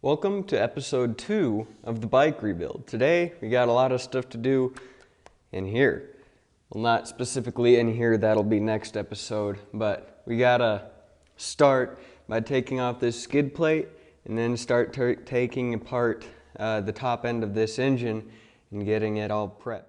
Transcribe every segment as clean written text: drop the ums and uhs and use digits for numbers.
Welcome to episode 2 of the bike rebuild. Today we got a lot of stuff to do in here. Well, not specifically in here, that'll be next episode, but we gotta start by taking off this skid plate and then start taking apart the top end of this engine and getting it all prepped.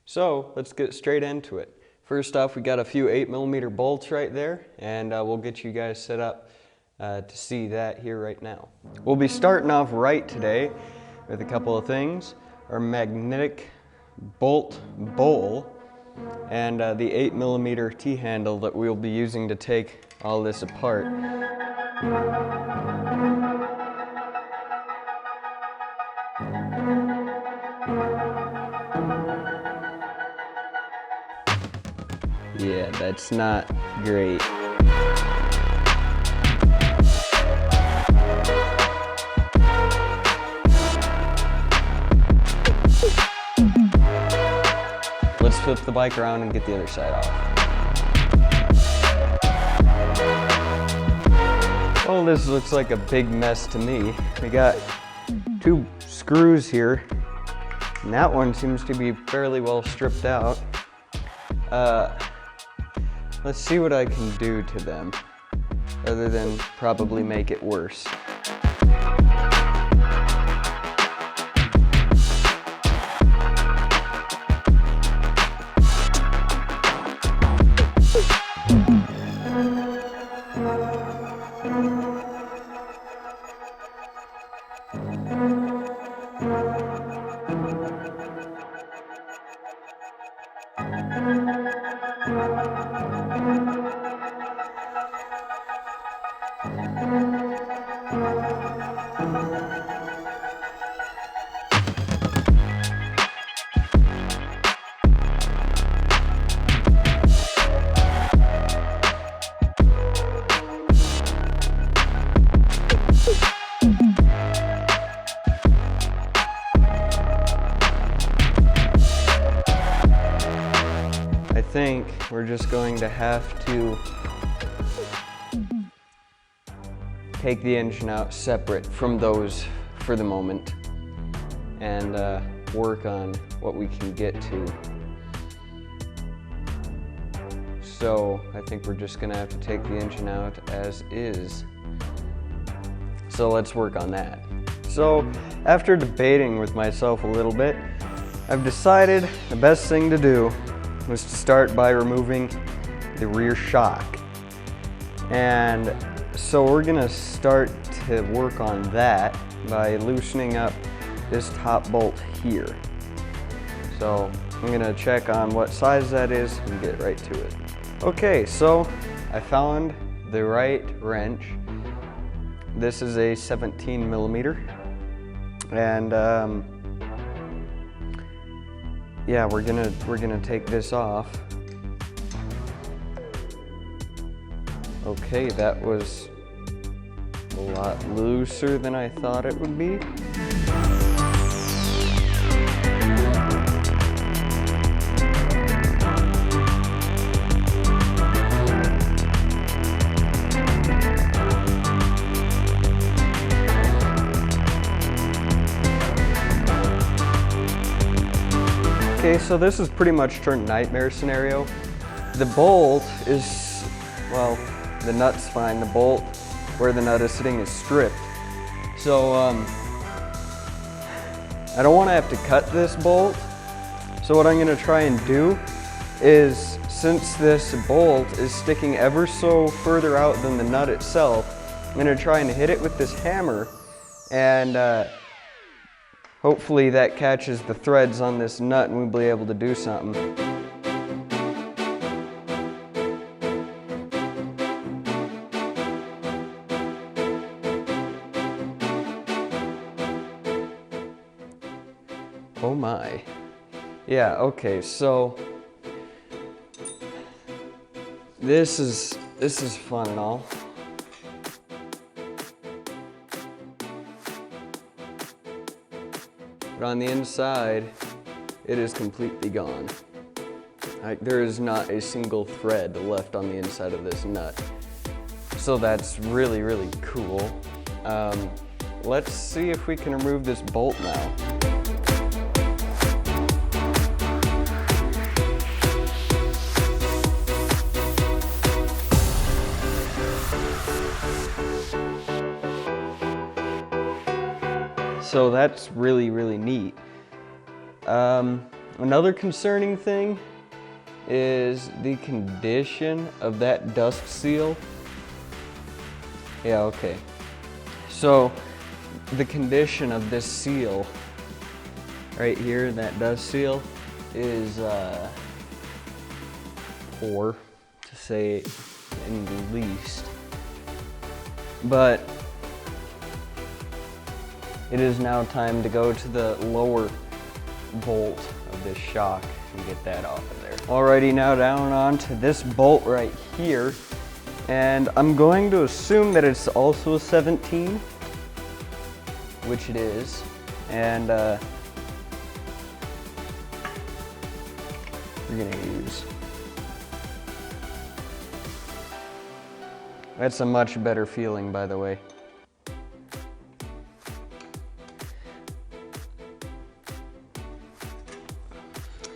So let's get straight into it. First off, we got a few 8mm bolts right there, and we'll get you guys set up to see that here right now. We'll be starting off right today with a couple of things. Our magnetic bolt bowl and the 8mm T-handle that we'll be using to take all this apart. Yeah, that's not great. Let's flip the bike around and get the other side off. Oh, this looks like a big mess to me. We got 2 screws here, and that one seems to be fairly well stripped out. Let's see what I can do to them, other than probably make it worse. I think we're just going to have to take the engine out separate from those for the moment and work on what we can get to. So I think we're just gonna have to take the engine out as is. So let's work on that. So after debating with myself a little bit, I've decided the best thing to do was to start by removing the rear shock. And so we're gonna start to work on that by loosening up this top bolt here. So I'm gonna check on what size that is and get right to it. Okay, so I found the right wrench. This is a 17mm. And yeah, we're gonna take this off. Okay, that was a lot looser than I thought it would be. Okay, so this is pretty much turned nightmare scenario. The bolt is, well, the nut's fine. The bolt where the nut is sitting is stripped. So I don't want to have to cut this bolt. So what I'm going to try and do is, since this bolt is sticking ever so further out than the nut itself, I'm going to try and hit it with this hammer, and hopefully that catches the threads on this nut and we'll be able to do something. Oh my. Yeah, okay, so this is fun and all. but on the inside, it is completely gone. There is not a single thread left on the inside of this nut. So that's really, really cool. Let's see if we can remove this bolt now. So that's really, really neat. Another concerning thing is the condition of that dust seal. Yeah, okay. So the condition of this seal right here, that dust seal, is poor, to say in the least. But it is now time to go to the lower bolt of this shock and get that off of there. Alrighty, now down onto this bolt right here. And I'm going to assume that it's also a 17, which it is. And we're gonna use. That's a much better feeling, by the way.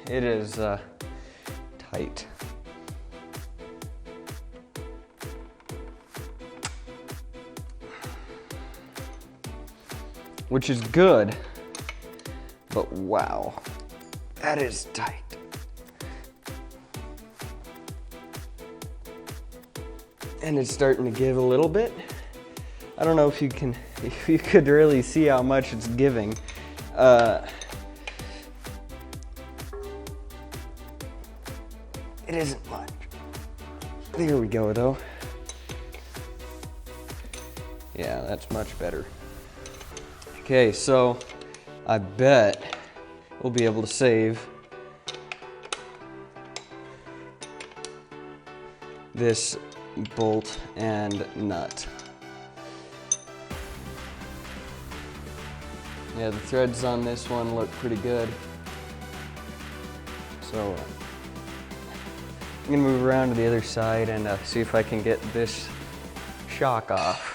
It is tight. Which is good, but wow, that is tight. And it's starting to give a little bit. I don't know if you could really see how much it's giving. It isn't much. There we go though. Yeah, that's much better. Okay, so I bet we'll be able to save this bolt and nut. Yeah, the threads on this one look pretty good. So I'm gonna move around to the other side and see if I can get this shock off.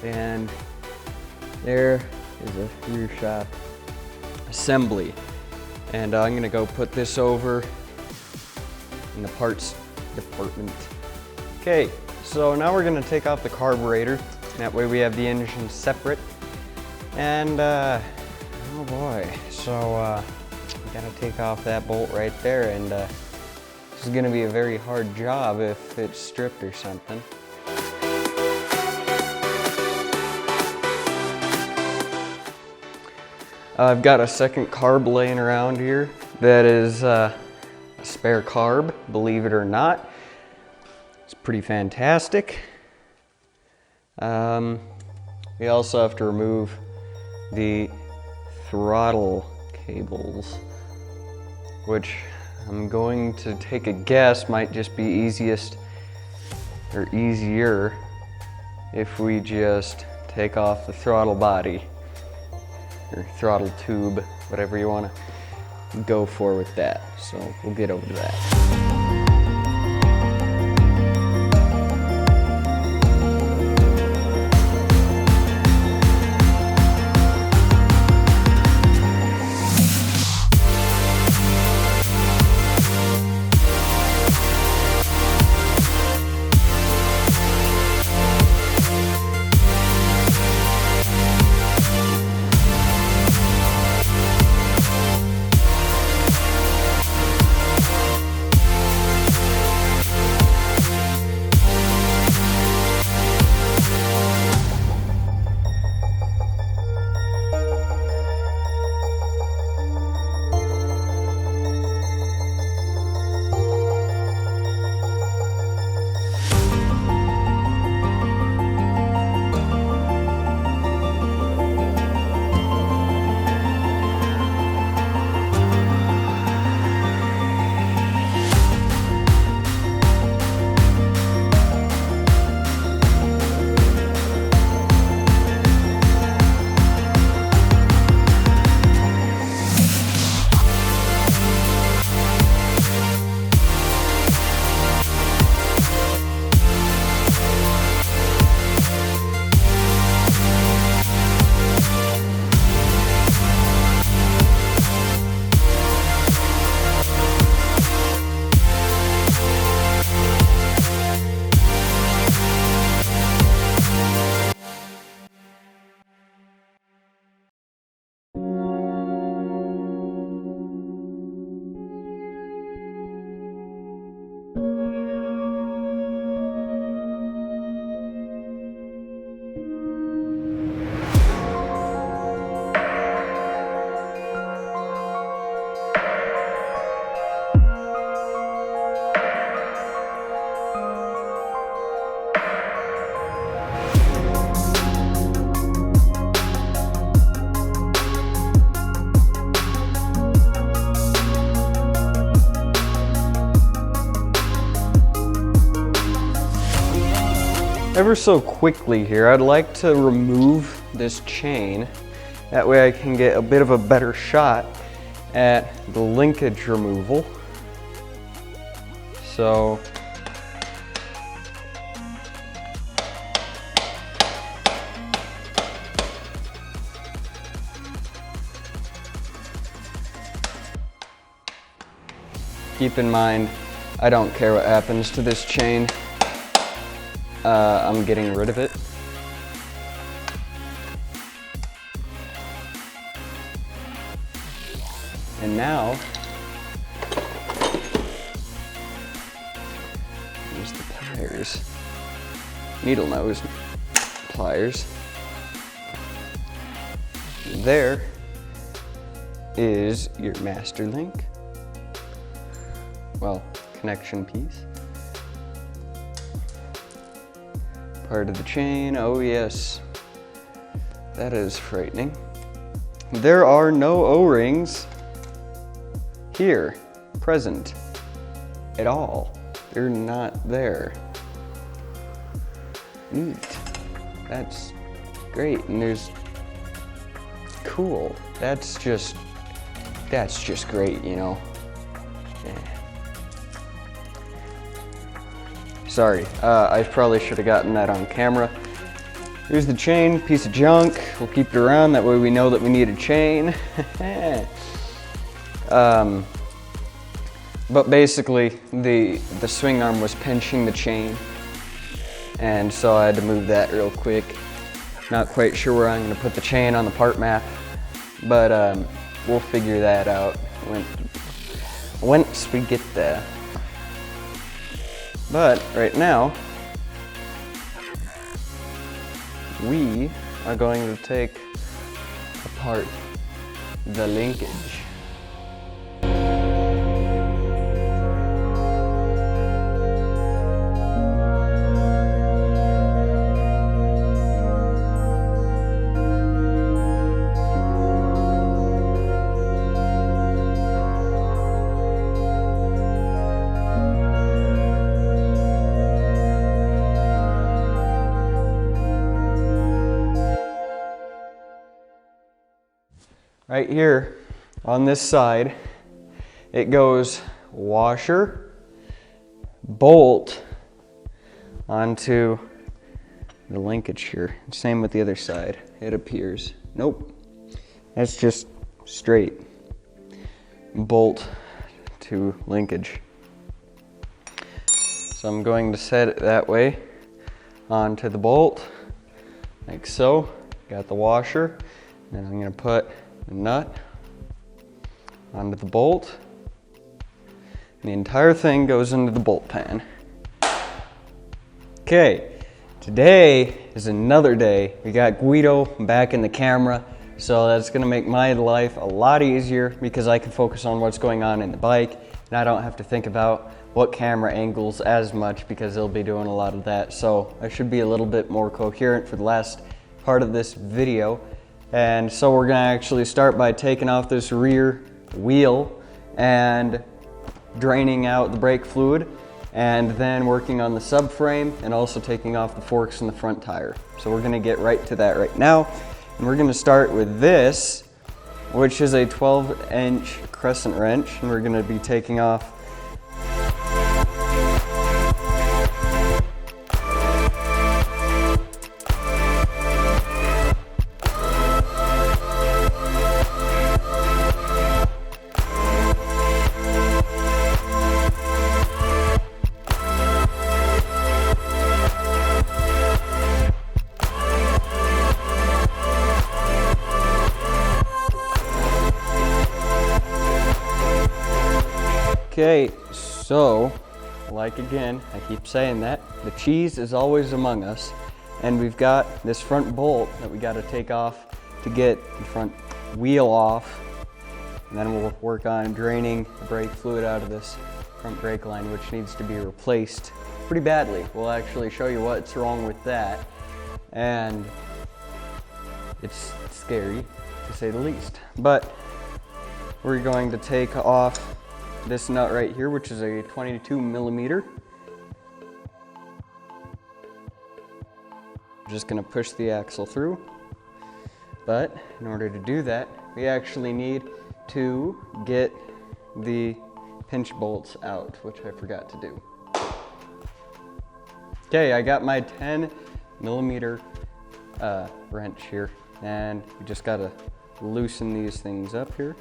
And there is a rear shock assembly. And I'm gonna go put this over in the parts department. Okay, so now we're gonna take off the carburetor. That way we have the engine separate. And oh boy, so we gotta take off that bolt right there, and this is gonna be a very hard job if it's stripped or something. I've got a second carb laying around here that is a spare carb, believe it or not. It's pretty fantastic. We also have to remove the throttle cables, which I'm going to take a guess might just be easiest or easier if we just take off the throttle body or throttle tube, whatever you want to go for with that. So we'll get over to that. ever so quickly here, I'd like to remove this chain. That way I can get a bit of a better shot at the linkage removal. So keep in mind, I don't care what happens to this chain. I'm getting rid of it. And now, use the pliers, needle nose pliers. There is your master link. Well, connection piece. Part of the chain, oh yes. That is frightening. There are no O-rings here, present, at all. They're not there. Neat. That's great, and there's, cool. That's just great, you know. Yeah. Sorry, I probably should have gotten that on camera. Here's the chain, piece of junk. We'll keep it around, that way we know that we need a chain. But basically, the swing arm was pinching the chain, and so I had to move that real quick. Not quite sure where I'm going to put the chain on the part map, but we'll figure that out once we get there. But right now, we are going to take apart the linkage. Right here on this side, it goes washer, bolt onto the linkage here. Same with the other side, it appears. Nope, that's just straight. Bolt to linkage. So I'm going to set it that way onto the bolt, like so. Got the washer, and I'm going to put the nut onto the bolt. And the entire thing goes into the bolt pan. Okay, today is another day. We got Guido back in the camera, so that's gonna make my life a lot easier because I can focus on what's going on in the bike, and I don't have to think about what camera angles as much because they'll be doing a lot of that. So I should be a little bit more coherent for the last part of this video. And so we're gonna actually start by taking off this rear wheel and draining out the brake fluid, and then working on the subframe and also taking off the forks in the front tire. So we're gonna get right to that right now. And we're gonna start with this, which is a 12-inch crescent wrench, and we're gonna be taking off Okay, so, like again, I keep saying that, the cheese is always among us, and we've got this front bolt that we got to take off to get the front wheel off, and then we'll work on draining the brake fluid out of this front brake line, which needs to be replaced pretty badly. We'll actually show you what's wrong with that, and it's scary to say the least. But we're going to take off this nut right here, which is a 22 millimeter. just gonna push the axle through. But in order to do that, we actually need to get the pinch bolts out, which I forgot to do. Okay, I got my 10mm wrench here, and we just gotta loosen these things up here.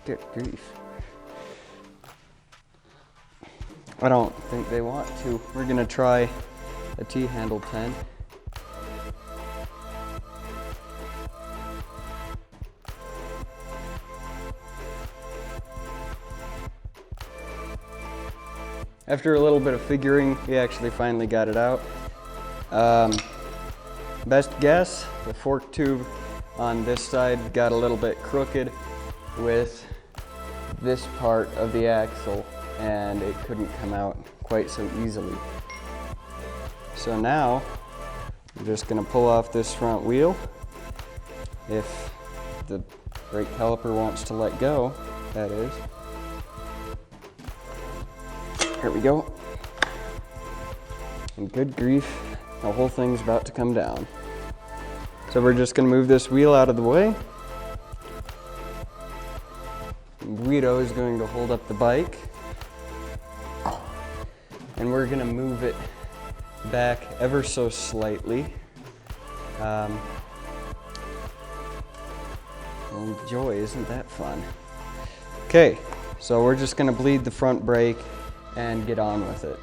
Good grief. I don't think they want to. We're gonna try a T-handle 10. After a little bit of figuring, we actually finally got it out. Best guess, the fork tube on this side got a little bit crooked with this part of the axle, and it couldn't come out quite so easily. So now, I'm just gonna pull off this front wheel. If the brake caliper wants to let go, that is. Here we go. And good grief, the whole thing's about to come down. So we're just gonna move this wheel out of the way. And Guido is going to hold up the bike. And we're gonna move it back ever so slightly. Oh joy, isn't that fun? Okay, so we're just gonna bleed the front brake and get on with it.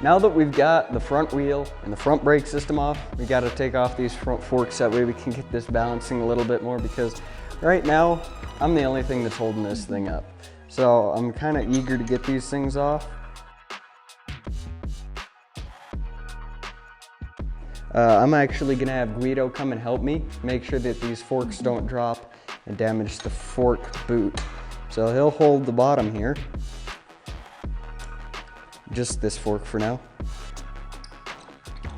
Now that we've got the front wheel and the front brake system off, we got to take off these front forks, that way we can get this balancing a little bit more, because right now I'm the only thing that's holding this thing up. So I'm kind of eager to get these things off. I'm actually gonna have Guido come and help me make sure that these forks don't drop and damage the fork boot. So he'll hold the bottom here. Just this fork for now,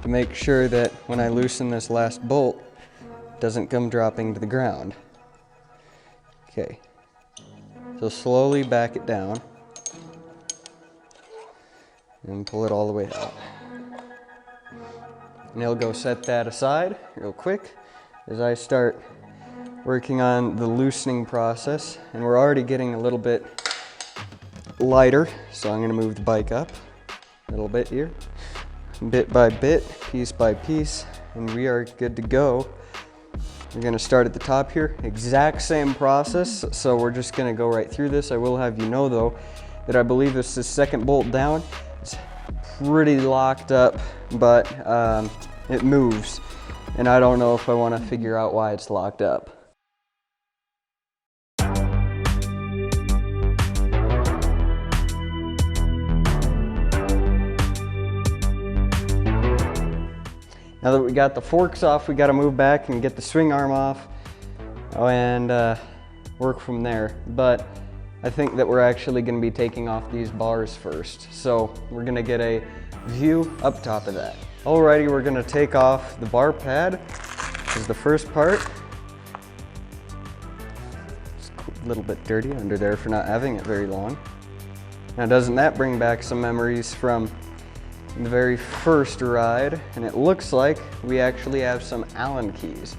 to make sure that when I loosen this last bolt, it doesn't come dropping to the ground. Okay, so slowly back it down and pull it all the way out. And he'll go set that aside real quick as I start working on the loosening process. And we're already getting a little bit lighter, so I'm going to move the bike up a little bit here, bit by bit, piece by piece, and we are good to go. We're going to start at the top here, exact same process, so we're just going to go right through this. I will have you know though that I believe this is the second bolt down. It's pretty locked up, but it moves, and I don't know if I want to figure out why it's locked up. Now that we got the forks off, we got to move back and get the swing arm off and work from there. But I think that we're actually going to be taking off these bars first. So we're going to get a view up top of that. Alrighty, we're going to take off the bar pad. This is the first part. It's a little bit dirty under there for not having it very long. Now doesn't that bring back some memories from the very first ride, and it looks like we actually have some Allen keys.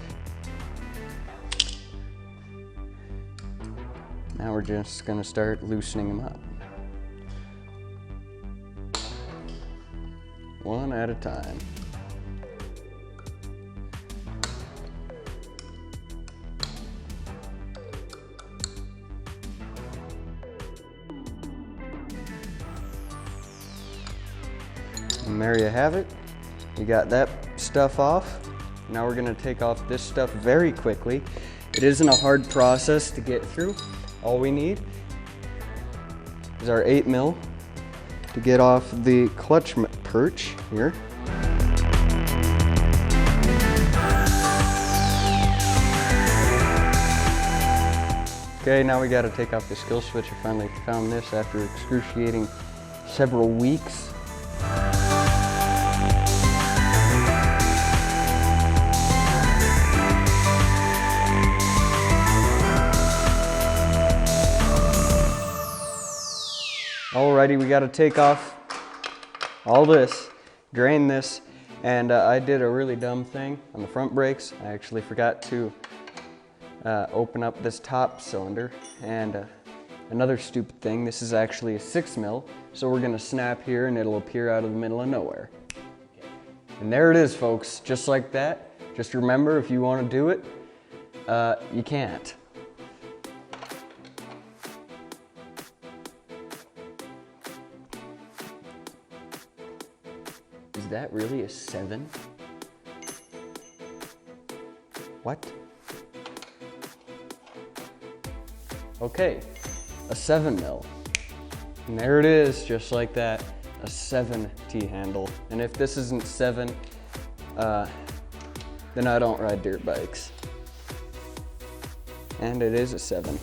Now we're just gonna start loosening them up. One at a time. there you have it. You got that stuff off. Now we're gonna take off this stuff very quickly. It isn't a hard process to get through. All we need is our 8mm to get off the clutch perch here. Okay, now we gotta take off the skill switch. I finally found this after excruciating several weeks. Alrighty, we gotta take off all this, drain this, and I did a really dumb thing on the front brakes. I actually forgot to open up this top cylinder, and another stupid thing, this is actually a 6mm, so we're gonna snap here and it'll appear out of the middle of nowhere. And there it is, folks, just like that. Just remember, if you wanna do it, you can't. Is that really a 7? What? Okay, a 7mm. And there it is, just like that, a 7 T-handle. And if this isn't 7, then I don't ride dirt bikes. And it is a 7.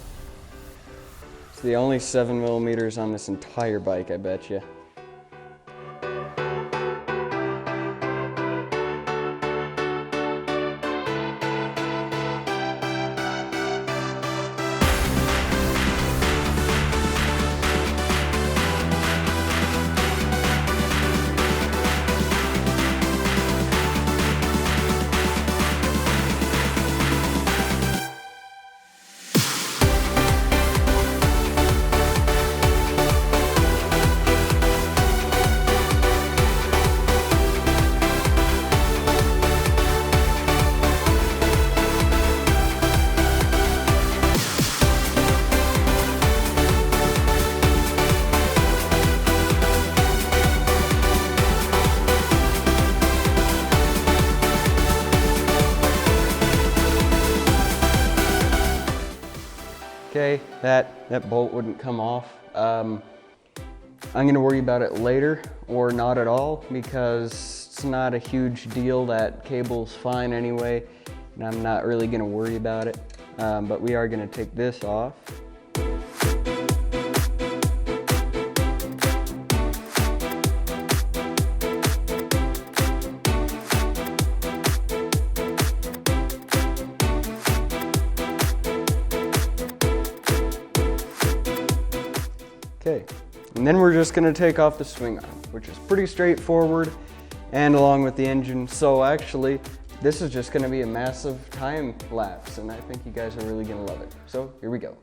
It's the only 7mm on this entire bike, I bet you. Okay, that bolt wouldn't come off. I'm gonna worry about it later or not at all because it's not a huge deal. That cable's fine anyway, and I'm not really gonna worry about it. But we are gonna take this off. Okay, and then we're just gonna take off the swing arm, which is pretty straightforward, and along with the engine. So actually, this is just gonna be a massive time lapse, and I think you guys are really gonna love it. So here we go.